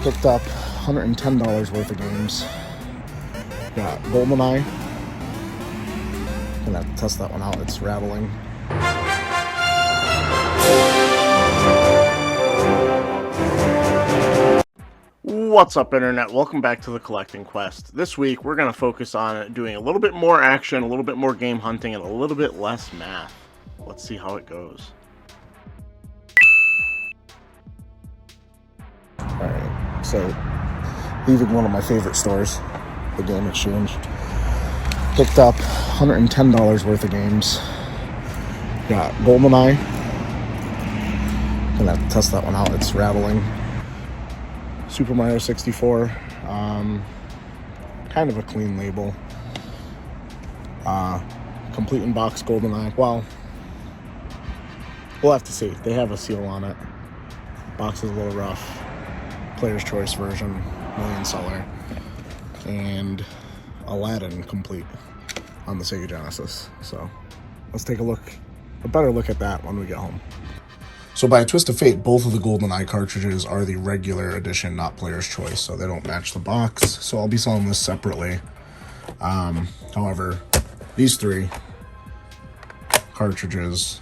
Picked up $110 worth of games. Got GoldenEye. Gonna have to test that one out. It's rattling. What's up, Internet? Welcome back to the Collecting Quest. This week, we're going to focus on doing a little bit more action, a little bit more game hunting, and a little bit less math. Let's see how it goes. Alright, so leaving one of my favorite stores, the Game Exchange. Picked up $110 worth of games. Got GoldenEye. Gonna have to test that one out. It's rattling. Super Mario 64. Kind of a clean label. Complete in box GoldenEye. Well, we'll have to see. They have a seal on it. Box is a little rough. Player's Choice version, million seller, and Aladdin complete on the Sega Genesis. So let's take a better look at that when we get home. So by a twist of fate, both of the GoldenEye cartridges are the regular edition, not Player's Choice, so they don't match the box. So I'll be selling this separately. However, these three cartridges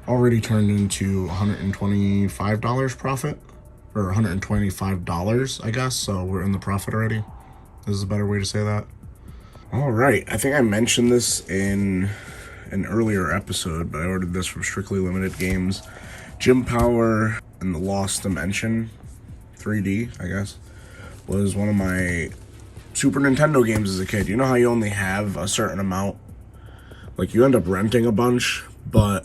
already turned into $125 profit, or $125, I guess. So we're in the profit already. This is a better way to say that. All right, I think I mentioned this in an earlier episode, but I ordered this from Strictly Limited Games. Jim Power and the Lost Dimension 3D, I guess, was one of my Super Nintendo games as a kid. You know how you only have a certain amount? Like, you end up renting a bunch, but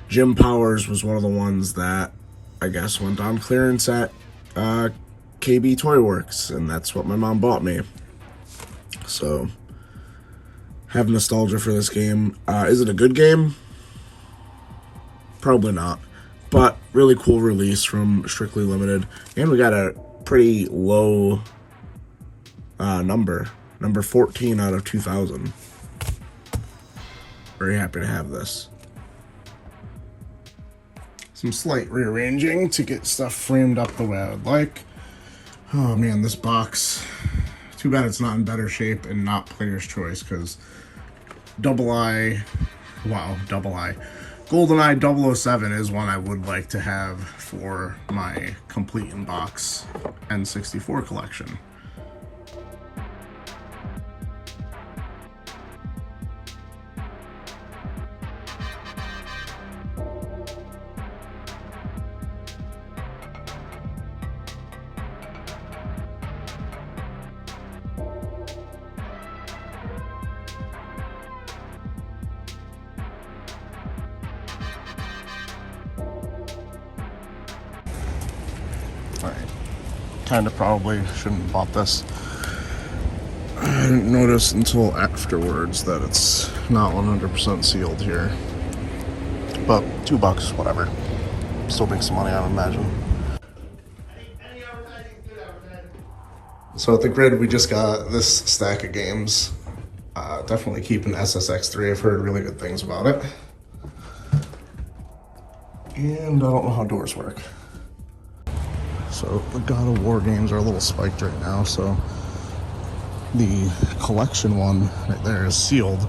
Jim Powers was one of the ones that I guess went on clearance at KB Toy Works, and that's what my mom bought me. So have nostalgia for this game. Is it a good game? Probably not. But really cool release from Strictly Limited. And we got a pretty low number. Number 14 out of 2,000. Very happy to have this. Some slight rearranging to get stuff framed up the way I would like. Oh man, this box. Too bad it's not in better shape and not Player's Choice, because GoldenEye 007 is one I would like to have for my complete in box N64 collection. Alright, kind of probably shouldn't have bought this. I didn't notice until afterwards that it's not 100% sealed here. But $2, whatever. Still make some money, I would imagine. So at the grid, we just got this stack of games. Definitely keeping SSX3. I've heard really good things about it. And I don't know how doors work. So the God of War games are a little spiked right now, so the collection one right there is sealed.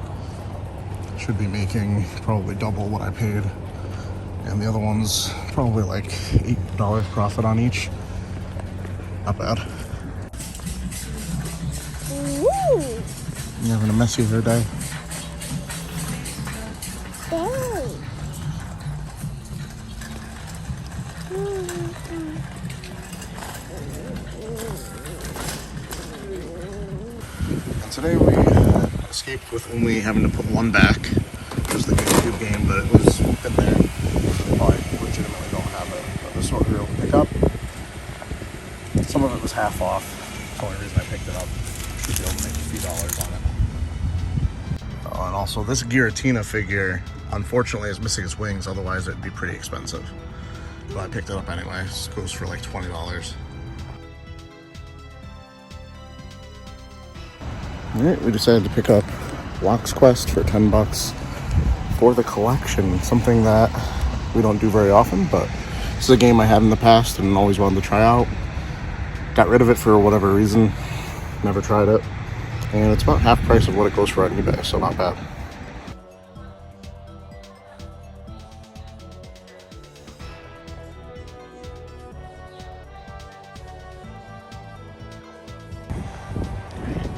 Should be making probably double what I paid. And the other one's probably like $8 profit on each. Not bad. Woo! You having a messy hair day? Hey. And today we escaped with only having to put one back. It was the GameCube game, but it was in there. So they probably legitimately don't have it. But this is what we were able to pick up. Some of it was half off. That's the only reason I picked it up. Should be able to make a few dollars on it. Oh, and also this Giratina figure, unfortunately, is missing its wings. Otherwise, it'd be pretty expensive. But I picked it up anyway. This goes for like $20. Alright, we decided to pick up Lock's Quest for $10 for the collection. Something that we don't do very often, but This is a game I had in the past and always wanted to try out. Got rid of it for whatever reason. Never tried it. And it's about half price of what it goes for on eBay, so not bad.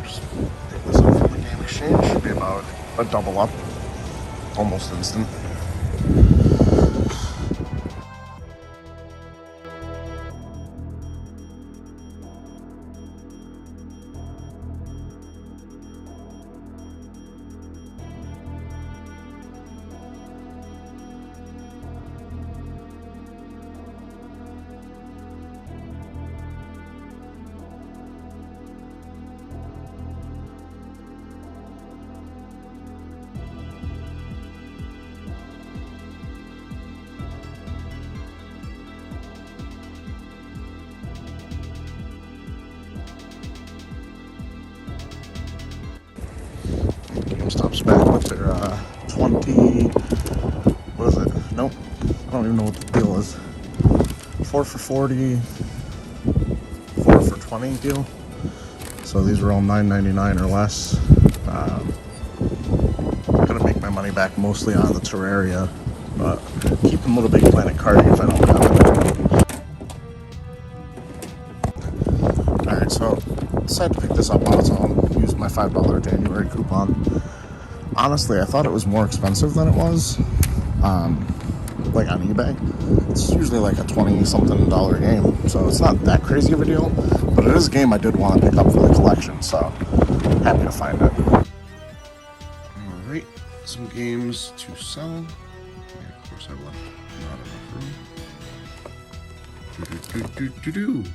Just pick this up from the game exchange. Should be about a double up. Almost instant. GameStop's back with their 20, what is it? Nope, I don't even know what the deal is. 4 for 40, 4 for 20 deal. So these were all $9.99 or less. I'm gonna make my money back mostly on the Terraria, but keeping Little Big Planet carding if I don't have it. Alright, so decided to pick this up on its own. Used my $5 January coupon. Honestly, I thought it was more expensive than it was, like on eBay. It's usually like a $20-something game, so it's not that crazy of a deal, but it is a game I did want to pick up for the collection, so happy to find it. Alright, some games to sell. Yeah, of course I left not enough room.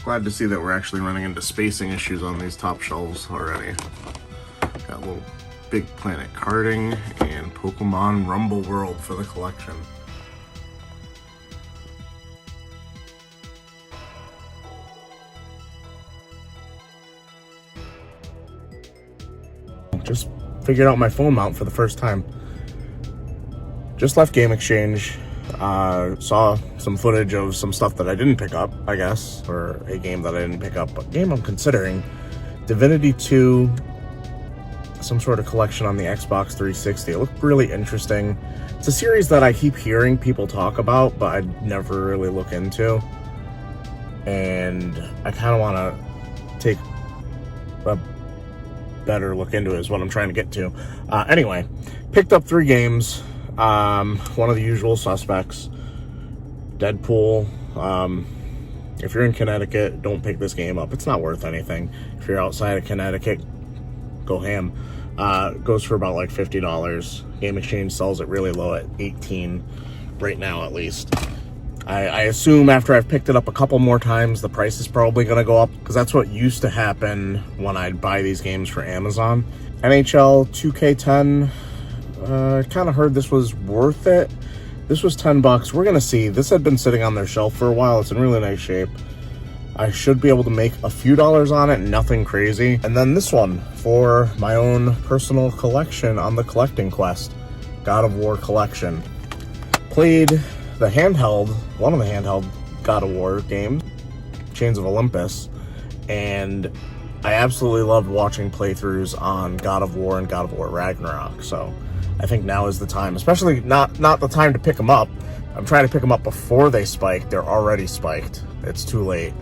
Glad to see that we're actually running into spacing issues on these top shelves already. Got Little Big Planet carding and Pokemon Rumble World for the collection. Just figured out my phone mount for the first time. Just left Game Exchange. Saw some footage of some stuff that I didn't pick up, I guess, or a game that I didn't pick up, but game I'm considering. Divinity 2, some sort of collection on the Xbox 360. It looked really interesting. It's a series that I keep hearing people talk about, but I never really look into. And I kind of want to take a better look into it is what I'm trying to get to. Anyway, picked up 3 games. One of the usual suspects, Deadpool. If you're in Connecticut, don't pick this game up. It's not worth anything. If you're outside of Connecticut, go ham. Goes for about like $50. Game Exchange sells it really low at $18 right now, at least. I assume after I've picked it up a couple more times, the price is probably going to go up, because that's what used to happen when I'd buy these games for Amazon. NHL 2K10. Kind of heard this was worth it. This was $10. We're gonna see. This had been sitting on their shelf for a while. It's in really nice shape. I should be able to make a few dollars on it, nothing crazy. And then this one for my own personal collection on the collecting quest, God of War collection. Played the handheld, one of the handheld God of War games, Chains of Olympus, and I absolutely loved watching playthroughs on God of War and God of War Ragnarok. So I think now is the time, especially not the time to pick them up. I'm trying to pick them up before they spike. They're already spiked. It's too late.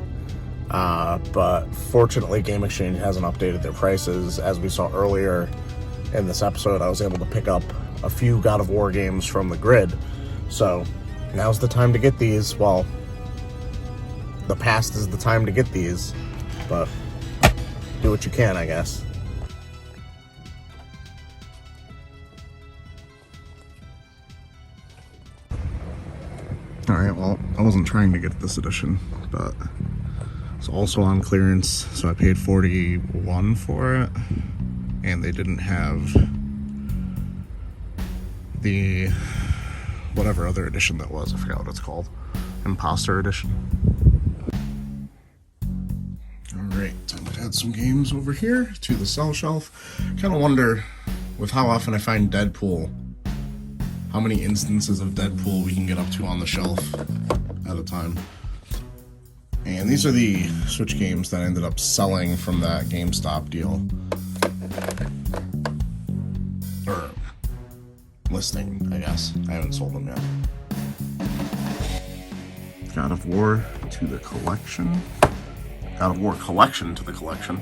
But fortunately, Game Exchange hasn't updated their prices. As we saw earlier in this episode, I was able to pick up a few God of War games from the grid. So now's the time to get these. Well, the past is the time to get these, but do what you can, I guess. Alright, well, I wasn't trying to get this edition, but it's also on clearance, so I paid $41 for it, and they didn't have the whatever other edition that was. I forgot what it's called. Imposter edition. Alright, time to add some games over here to the sell shelf. Kind of wonder, with how often I find Deadpool, how many instances of Deadpool we can get up to on the shelf at a time. And these are the Switch games that ended up selling from that GameStop deal. Or listing, I guess. I haven't sold them yet. God of War to the collection. God of War collection to the collection.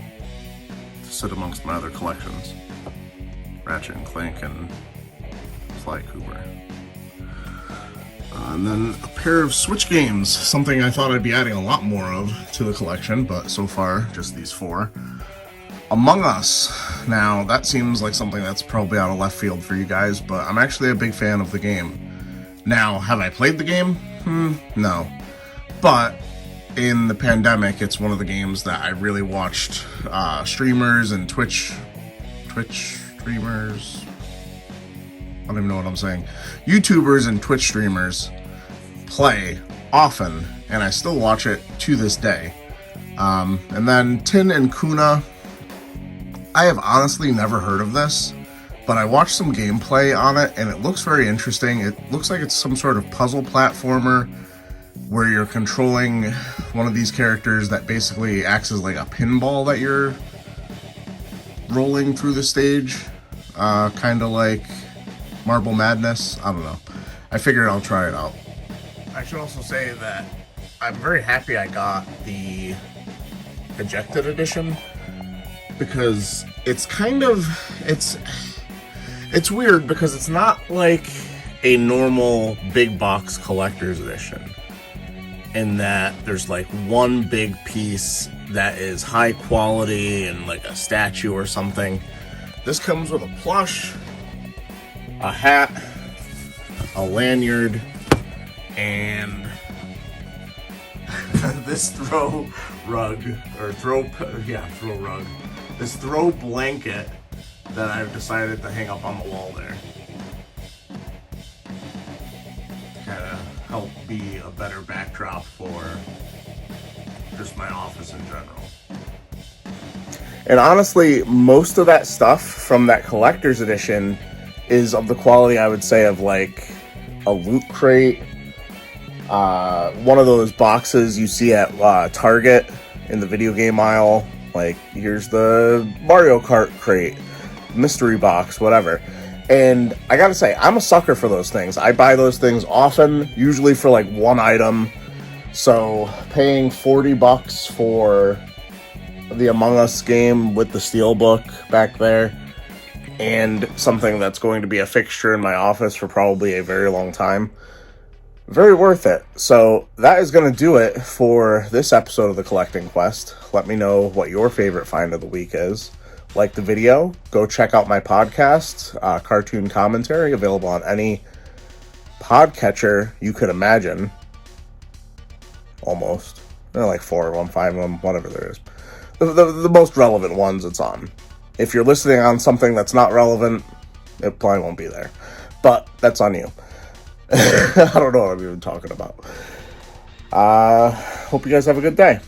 To sit amongst my other collections. Ratchet and Clank and Sly Cooper. And then a pair of Switch games. Something I thought I'd be adding a lot more of to the collection, but so far, just these 4. Among Us. Now, that seems like something that's probably out of left field for you guys, but I'm actually a big fan of the game. Now, have I played the game? No. But in the pandemic, it's one of the games that I really watched streamers and Twitch streamers. I don't even know what I'm saying. YouTubers and Twitch streamers play often, and I still watch it to this day. And then Tin and Kuna. I have honestly never heard of this, but I watched some gameplay on it, and it looks very interesting. It looks like it's some sort of puzzle platformer where you're controlling one of these characters that basically acts as like a pinball that you're rolling through the stage. Kind of like Marble Madness. I don't know. I figured I'll try it out. I should also say that I'm very happy I got the Ejected Edition, because it's kind of, it's weird because it's not like a normal big box collector's edition, in that there's like one big piece that is high quality and like a statue or something. This comes with a plush, a hat, a lanyard, and this throw rug. This throw blanket that I've decided to hang up on the wall there. Kind of help be a better backdrop for just my office in general. And honestly, most of that stuff from that collector's edition is of the quality, I would say, of like a loot crate. One of those boxes you see at Target in the video game aisle. Like, here's the Mario Kart crate, mystery box, whatever. And I gotta say, I'm a sucker for those things. I buy those things often, usually for like one item. So paying $40 for the Among Us game with the Steelbook back there, and something that's going to be a fixture in my office for probably a very long time, very worth it. So that is going to do it for this episode of the Collecting Quest. Let me know what your favorite find of the week is. Like the video, go check out my podcast, Cartoon Commentary, available on any podcatcher you could imagine. Almost. There are like 4 of them, 5 of them, whatever there is. The most relevant ones it's on. If you're listening on something that's not relevant, it probably won't be there. But that's on you. I don't know what I'm even talking about. Hope you guys have a good day.